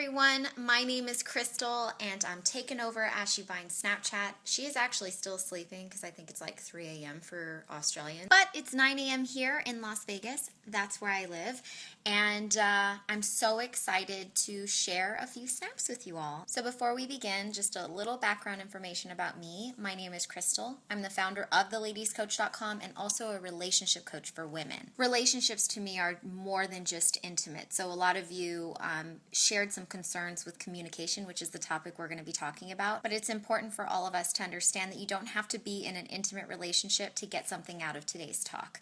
everyone, my name is Crystal and I'm taking over Ashley Vine's Snapchat. She is actually still sleeping because I think it's like 3 a.m. for Australians. But it's 9 a.m. here in Las Vegas. That's where I live. And I'm so excited to share a few snaps with you all. So before we begin, just a little background information about me. My name is Crystal. I'm the founder of theladiescoach.com and also a relationship coach for women. Relationships to me are more than just intimate. So a lot of you shared some concerns with communication, which is the topic we're going to be talking about. But it's important for all of us to understand that you don't have to be in an intimate relationship to get something out of today's talk,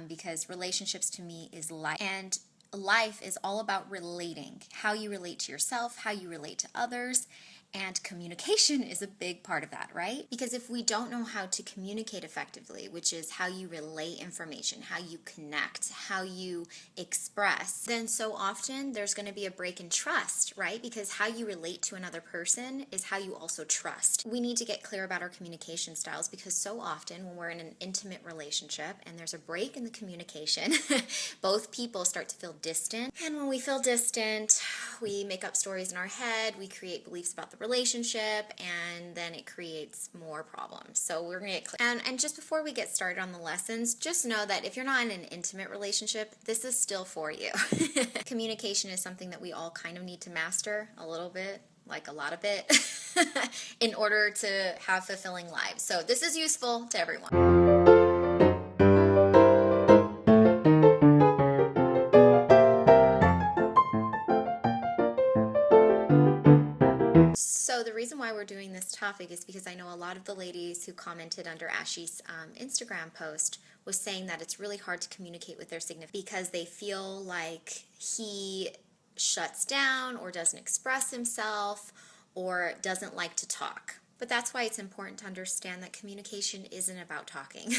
because relationships to me is life. And life is all about relating, how you relate to yourself, how you relate to others, and communication is a big part of that, right? Because if we don't know how to communicate effectively, which is how you relay information, how you connect, how you express, then so often there's going to be a break in trust, right? Because how you relate to another person is how you also trust. We need to get clear about our communication styles because so often when we're in an intimate relationship and there's a break in the communication, both people start to feel distant. And when we feel distant, we make up stories in our head, we create beliefs about the relationship, and then it creates more problems. So we're gonna get clear. And just before we get started on the lessons, just know that if you're not in an intimate relationship, this is still for you. Communication is something that we all kind of need to master a little bit, like a lot of it, in order to have fulfilling lives. So this is useful to everyone. So the reason why we're doing this topic is because I know a lot of the ladies who commented under Ashley's Instagram post was saying that it's really hard to communicate with their significant because they feel like he shuts down or doesn't express himself or doesn't like to talk. But that's why it's important to understand that communication isn't about talking,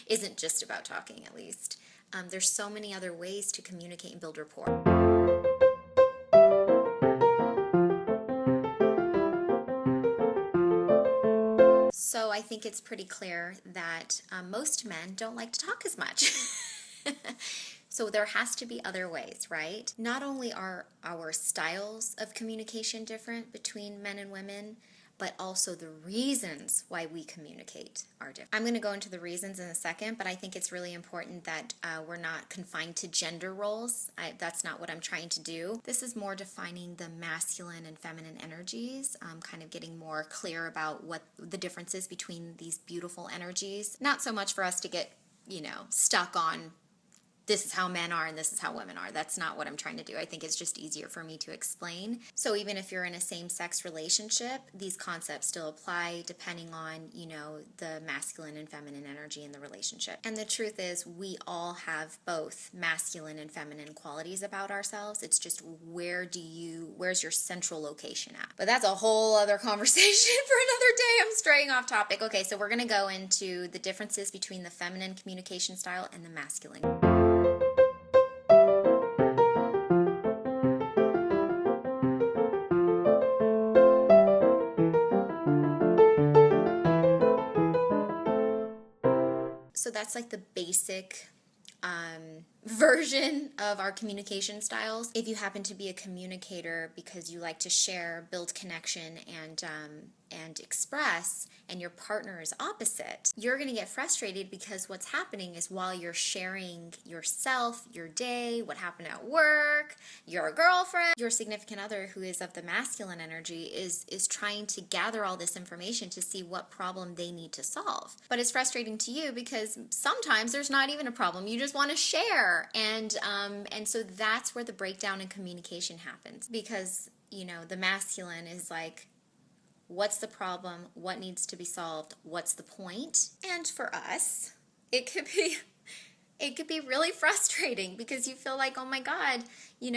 isn't just about talking at least. There's so many other ways to communicate and build rapport. So I think it's pretty clear that most men don't like to talk as much. So there has to be other ways, right? Not only are our styles of communication different between men and women, but also the reasons why we communicate are different. I'm going to go into the reasons in a second, but I think it's really important that we're not confined to gender roles. That's not what I'm trying to do. This is more defining the masculine and feminine energies, kind of getting more clear about what the difference is between these beautiful energies. Not so much for us to get, stuck on this is how men are and this is how women are. That's not what I'm trying to do. I think it's just easier for me to explain. So even if you're in a same-sex relationship, these concepts still apply depending on, the masculine and feminine energy in the relationship. And the truth is we all have both masculine and feminine qualities about ourselves. It's just where's your central location at? But that's a whole other conversation for another day. I'm straying off topic. Okay, so we're going to go into the differences between the feminine communication style and the masculine. So that's like the basic version of our communication styles. If you happen to be a communicator because you like to share, build connection, and express, and your partner is opposite, you're going to get frustrated because what's happening is while you're sharing yourself, your day, what happened at work, your girlfriend, your significant other who is of the masculine energy is trying to gather all this information to see what problem they need to solve. But it's frustrating to you because sometimes there's not even a problem. You just want to share. And so that's where the breakdown in communication happens because, the masculine is like, what's the problem? What needs to be solved? What's the point? And for us, it could be really frustrating because you feel like, oh my God, he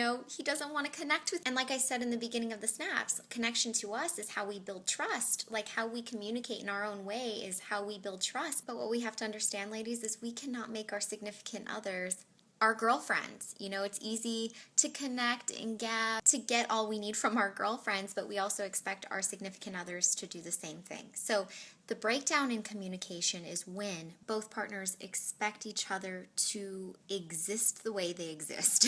doesn't want to connect with. And like I said in the beginning of the snaps, connection to us is how we build trust. Like how we communicate in our own way is how we build trust. But what we have to understand, ladies, is we cannot make our significant others our girlfriends. It's easy to connect and get all we need from our girlfriends, but we also expect our significant others to do the same thing. So The breakdown in communication is when both partners expect each other to exist the way they exist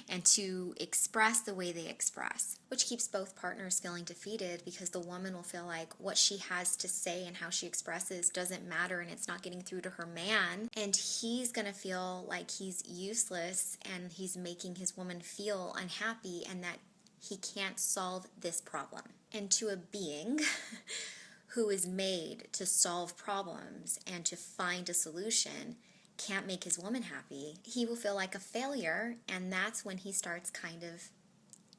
and to express the way they express, which keeps both partners feeling defeated because the woman will feel like what she has to say and how she expresses doesn't matter and it's not getting through to her man, and he's going to feel like he's useless and he's making his woman feel unhappy and that he can't solve this problem. And to a being who is made to solve problems and to find a solution can't make his woman happy, he will feel like a failure, and that's when he starts kind of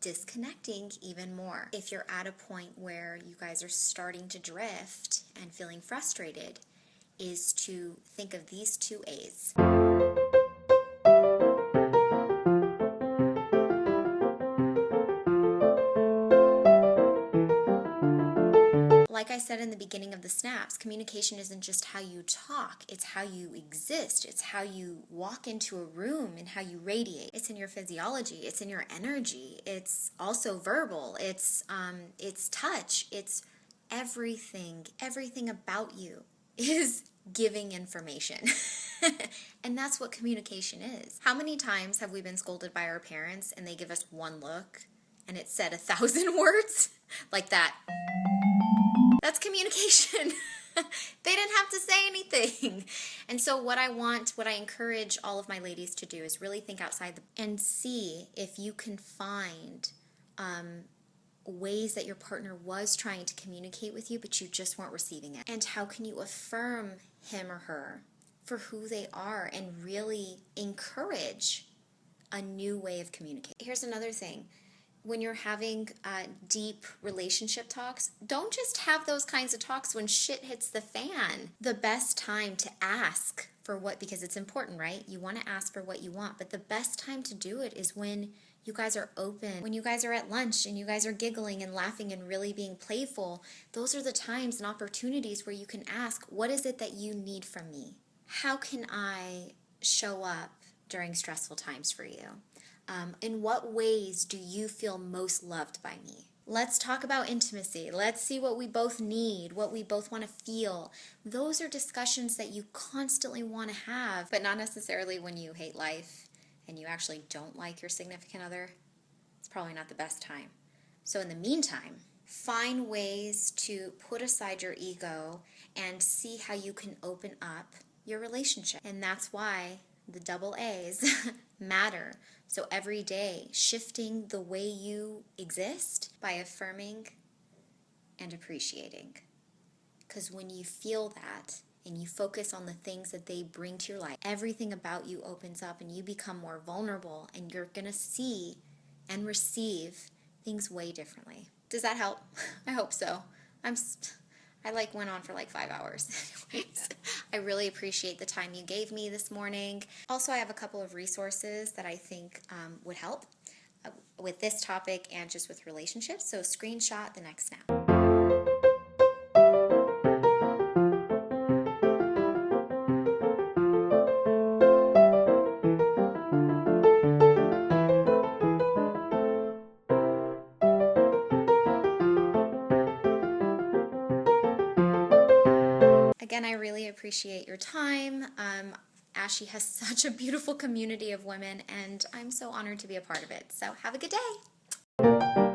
disconnecting even more. If you're at a point where you guys are starting to drift and feeling frustrated, is to think of these two A's. Like I said in the beginning of the snaps, communication isn't just how you talk, it's how you exist, it's how you walk into a room and how you radiate. It's in your physiology, it's in your energy, it's also verbal, it's touch, it's everything about you is giving information. And that's what communication is. How many times have we been scolded by our parents and they give us one look and it said 1,000 words? Like that. That's communication. They didn't have to say anything. And so what I encourage all of my ladies to do is really think outside and see if you can find ways that your partner was trying to communicate with you, but you just weren't receiving it. And how can you affirm him or her for who they are and really encourage a new way of communicating. Here's another thing. When you're having deep relationship talks, don't just have those kinds of talks when shit hits the fan. The best time to ask for what, because it's important, right? You want to ask for what you want, but the best time to do it is when you guys are open, when you guys are at lunch and you guys are giggling and laughing and really being playful. Those are the times and opportunities where you can ask, what is it that you need from me? How can I show up during stressful times for you? In what ways do you feel most loved by me? Let's talk about intimacy. Let's see what we both need, what we both want to feel. Those are discussions that you constantly want to have, but not necessarily when you hate life and you actually don't like your significant other. It's probably not the best time. So in the meantime, find ways to put aside your ego and see how you can open up your relationship. And that's why the double A's matter. So every day, shifting the way you exist by affirming and appreciating. Because when you feel that and you focus on the things that they bring to your life, everything about you opens up and you become more vulnerable and you're going to see and receive things way differently. Does that help? I hope so. I went on for 5 hours. Anyways, I really appreciate the time you gave me this morning. Also, I have a couple of resources that I think would help with this topic and just with relationships. So screenshot the next snap. Again, I really appreciate your time. Ashy has such a beautiful community of women, and I'm so honored to be a part of it. So have a good day.